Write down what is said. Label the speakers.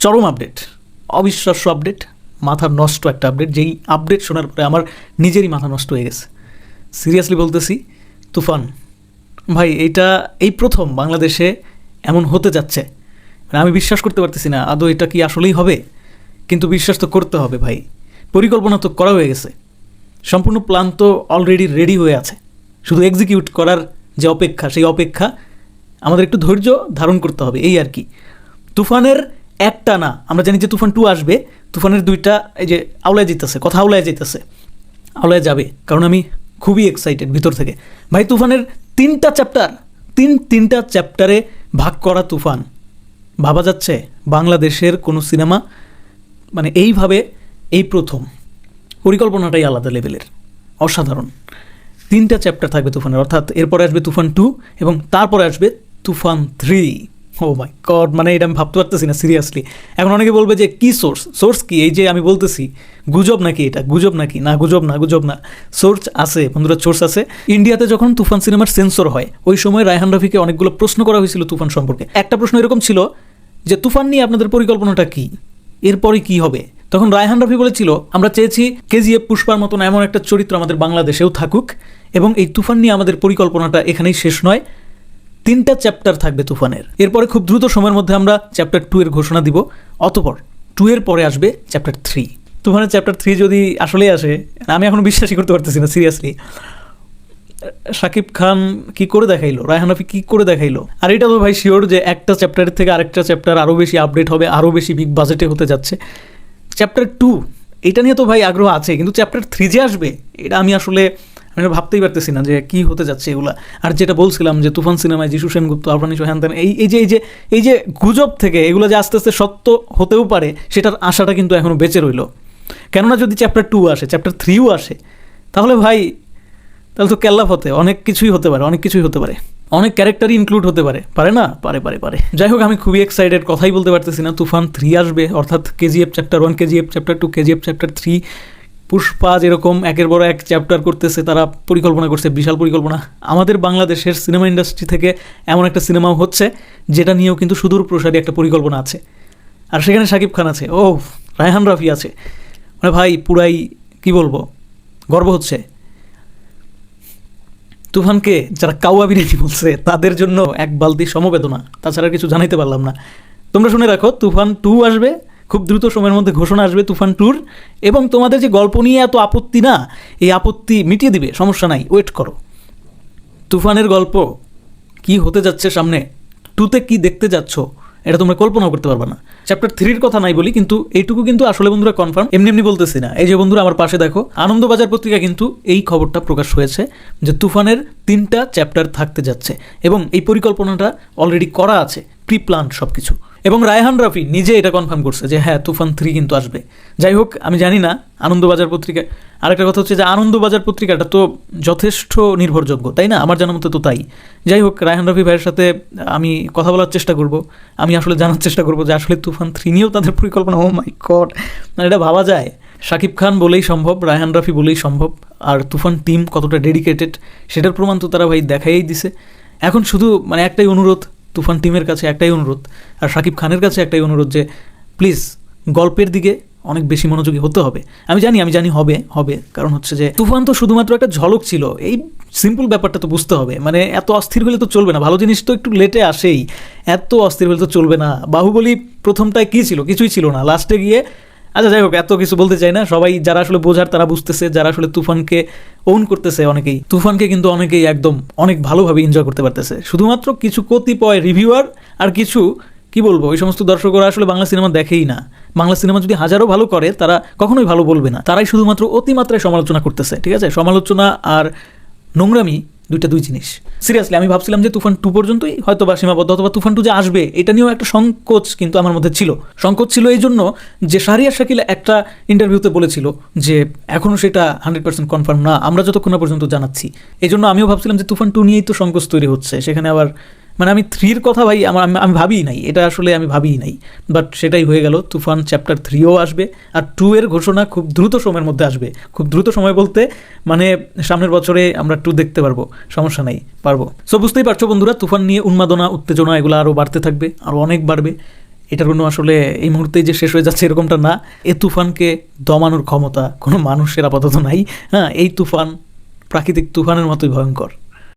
Speaker 1: চরম আপডেট, অবিশ্বাস্য আপডেট, মাথা নষ্ট একটা আপডেট। যেই আপডেট শোনার পরে আমার নিজেরই মাথা নষ্ট হয়ে গেছে। সিরিয়াসলি বলতেছি, তুফান ভাই, এই প্রথম বাংলাদেশে এমন হতে যাচ্ছে। মানে আমি বিশ্বাস করতে পারতেছি না আদৌ এটা কি আসলেই হবে, কিন্তু বিশ্বাস তো করতে হবে ভাই। পরিকল্পনা তো করা হয়ে গেছে, সম্পূর্ণ প্ল্যান তো অলরেডি রেডি হয়ে আছে, শুধু এক্সিকিউট করার যে অপেক্ষা, সেই অপেক্ষা আমাদের একটু ধৈর্য ধারণ করতে হবে, এই আর কি। তুফানের একটা না, আমরা জানি যে তুফান 2 আসবে, তুফানের 2টা এই যে আওলায় যেতেছে, কথা আওলায় যেতেছে, আওলায় যাবে, কারণ আমি খুবই এক্সাইটেড ভিতর থেকে ভাই। তুফানের 3টা চ্যাপ্টার, তিনটা চ্যাপ্টারে ভাগ করা তুফান, ভাবা যাচ্ছে বাংলাদেশের কোনো সিনেমা মানে এইভাবে এই প্রথম। পরিকল্পনাটাই আলাদা লেভেলের, অসাধারণ। 3টা চ্যাপ্টার থাকবে তুফানের, অর্থাৎ এরপরে আসবে তুফান 2 এবং তারপরে আসবে তুফান 3। ও মাই গড, মানে এটা আমি ভাবতে পারতেছি না সিরিয়াসলি। এখন অনেকে বলবে যে কি সোর্স কি? এই যে আমি বলতেছি গুজব নাকি, এটা গুজব নাকি? না, গুজব না, সোর্স আছে বন্ধুরা, সোর্স আছে। ইন্ডিয়াতে যখন তুফান সিনেমার সেন্সর হয়, ওই সময় রায়হান রাফিকে অনেকগুলো প্রশ্ন করা হয়েছিল তুফান সম্পর্কে। একটা প্রশ্ন এরকম ছিল যে তুফান নিয়ে আপনাদের পরিকল্পনাটা কি, এরপরে কি হবে? তখন রায়হান রাফি বলেছিল, আমরা চেয়েছি কেজিএফ পুষ্পার মতন এমন একটা চরিত্র আমাদের বাংলাদেশেও থাকুক, এবং এই তুফান নিয়ে আমাদের পরিকল্পনাটা এখানেই শেষ নয়, 3টা চ্যাপ্টার থাকবে তুফানের। এরপরে খুব দ্রুত সময়ের মধ্যে আমরা চ্যাপ্টার 2 এর ঘোষণা দিব, অতঃপর 2 এর পরে আসবে চ্যাপ্টার 3। তুফানের চ্যাপ্টার 3 যদি আসলেই আসে, আমি এখনো বিশ্বাসই করতে পারতেছি না সিরিয়াসলি। শাকিব খান কি করে দেখাইলো, রায়হান রাফি কি করে দেখাইলো। আর এটা তো ভাই শিওর যে একটা চ্যাপ্টারের থেকে আরেকটা চ্যাপ্টার আরও বেশি আপডেট হবে, আরও বেশি বিগ বাজেটে হতে যাচ্ছে। চ্যাপ্টার 2 এটা নিয়ে তো ভাই আগ্রহ আছে, কিন্তু চ্যাপ্টার 3 যে আসবে, এটা আমি ভাবতেই পারতেছি না যে কি হতে যাচ্ছে এগুলা। আর যেটা বলছিলাম যে তুফান সিনেমায় যিশু সেনগুপ্ত, আফরান হ্যান ত্যান, এই যে গুজব থেকে এগুলো যে আস্তে আস্তে সত্য হতেও পারে, সেটার আশাটা কিন্তু এখনো বেঁচে রইল। কেননা যদি চ্যাপ্টার 2 আসে, চ্যাপ্টার 3ও আসে, তাহলে ভাই তাহলে তো কেল্লাফ হতে অনেক কিছুই হতে পারে, অনেক ক্যারেক্টারই ইনক্লুড হতে পারে না? পারে। যাই হোক, আমি খুবই এক্সাইটেড, কথাই বলতে পারতেছি না। তুফান 3 আসবে, অর্থাৎ KGF chapter 1, KGF chapter 2, KGF chapter 3। Pushpa যেরকম একের বড় এক চ্যাপ্টার করতেছে, তারা পরিকল্পনা করছে, বিশাল পরিকল্পনা। আমাদের বাংলাদেশের সিনেমা ইন্ডাস্ট্রি থেকে এমন একটা সিনেমাও হচ্ছে যেটা নিয়েও কিন্তু সুদূর প্রসারী একটা পরিকল্পনা আছে, আর সেখানে শাকিব খান আছে, রায়হান রাফি আছে। মানে ভাই পুরাই কি বলবো, গর্ব হচ্ছে। তুফানকে যারা কাউয়া বিরিয়ানি বলছে তাদের জন্য এক বালতি সমবেদনা, তাছাড়া কিছু জানাইতে পারলাম না। তোমরা শুনে রাখো, তুফান 2 আসবে, খুব দ্রুত সময়ের মধ্যে ঘোষণা আসবে তুফান 2, এবং তোমাদের যে গল্প নিয়ে এত আপত্তি না, এই আপত্তি মিটিয়ে দিবে, সমস্যা নাই, ওয়েট করো। তুফানের গল্প কি হতে যাচ্ছে সামনে, 2তে কি দেখতে যাচ্ছ, এটা তোমরা কল্পনাও করতে পারবে না। চ্যাপ্টার 3 কথা নাই বলি, কিন্তু এইটুকু কিন্তু আসলে বন্ধুরা কনফার্ম, এমনি বলতেছি না। এই যে বন্ধুরা আমার পাশে দেখো, আনন্দবাজার পত্রিকা কিন্তু এই খবরটা প্রকাশ হয়েছে যে তুফানের 3টা চ্যাপ্টার থাকতে যাচ্ছে, এবং এই পরিকল্পনাটা অলরেডি করা আছে, প্রি প্ল্যান সব কিছু। এবং রায়হান রাফি নিজে এটা কনফার্ম করছে যে হ্যাঁ, তুফান 3 কিন্তু আসবে। যাই হোক, আমি জানি না আনন্দবাজার পত্রিকা, আরেকটা কথা হচ্ছে যে আনন্দবাজার পত্রিকাটা তো যথেষ্ট নির্ভরযোগ্য, তাই না? আমার জানার মতো তো তাই। যাই হোক, রায়হান রাফি ভাইয়ের সাথে আমি কথা বলার চেষ্টা করব, আমি আসলে জানার চেষ্টা করব যে আসলে তুফান 3 নিয়েও তাদের পরিকল্পনা। ও মাই গড, মানে এটা ভাবা যায়? শাকিব খান বলেই সম্ভব, রায়হান রাফি বলেই সম্ভব, আর তুফান টিম কতটা ডেডিকেটেড সেটার প্রমাণ তো তারা ভাই দেখাই দিছে। এখন শুধু মানে একটাই অনুরোধ, তুফান টিমের কাছে একটাই অনুরোধ, আর শাকিব খানের কাছে একটাই অনুরোধ যে প্লিজ গল্পের দিকে অনেক বেশি মনোযোগী হতে হবে। আমি জানি হবে, কারণ হচ্ছে যে তুফান তো শুধুমাত্র একটা ঝলক ছিল, এই সিম্পল ব্যাপারটা তো বুঝতে হবে। মানে এত অস্থির হলে তো চলবে না, ভালো জিনিস তো একটু লেটে আসেই, এত অস্থির হলে তো চলবে না। বাহুবলী প্রথমটায় কী ছিল, কিছুই ছিল না, লাস্টে গিয়ে আচ্ছা যাই হোক, এত কিছু বলতে চাই না। সবাই যারা আসলে বোঝার তারা বুঝতেছে, যারা আসলে তুফানকে ওন করতেছে, অনেকেই তুফানকে কিন্তু অনেকেই একদম অনেক ভালোভাবে এনজয় করতে পারতেছে। শুধুমাত্র কিছু কতিপয় রিভিউয়ার আর কিছু কি বলবো, ওই সমস্ত দর্শকরা আসলে বাংলা সিনেমা দেখেই না। বাংলা সিনেমা যদি হাজারও ভালো করে, তারা কখনোই ভালো বলবে না, তারাই শুধুমাত্র অতিমাত্রায় সমালোচনা করতেছে। ঠিক আছে, সমালোচনা আর নোংরামি দুই জিনিস। সিরিয়াসলি আমি ভাবছিলাম যে তুফান 2 পর্যন্তই হয়তো বা সীমাবদ্ধ, অথবা তুফান 2 যে আসবে এটা নিয়েও একটা সংকোচ কিন্তু আমার মধ্যে ছিল। সংকোচ ছিল এই জন্য যে শাহরিয়ার শাকিল একটা ইন্টারভিউতে বলেছিল যে এখনও সেটা 100% কনফার্ম না, আমরা যতক্ষণ না পর্যন্ত জানাচ্ছি। এই জন্য আমিও ভাবছিলাম যে তুফান 2 নিয়েই তো সংকোচ তৈরি হচ্ছে, সেখানে আবার মানে আমি 3 কথা ভাই আমি ভাবিই নাই, এটা আসলে আমি ভাবিই নাই, বাট সেটাই হয়ে গেল। তুফান চ্যাপ্টার 3ও আসবে, আর 2 এর ঘোষণা খুব দ্রুত সময়ের মধ্যে আসবে। খুব দ্রুত সময় বলতে মানে সামনের বছরে আমরা 2 দেখতে পারবো, সমস্যা নাই, পারবো। সো বুঝতেই পারছো বন্ধুরা, তুফান নিয়ে উন্মাদনা, উত্তেজনা এগুলো আরও বাড়তে থাকবে, আরও অনেক বাড়বে। এটার কোনো আসলে এই মুহূর্তেই যে শেষ হয়ে যাচ্ছে এরকমটা না। এ তুফানকে দমানোর ক্ষমতা কোনো মানুষের আপাতত নাই। হ্যাঁ, এই তুফান প্রাকৃতিক তুফানের মতোই ভয়ঙ্কর।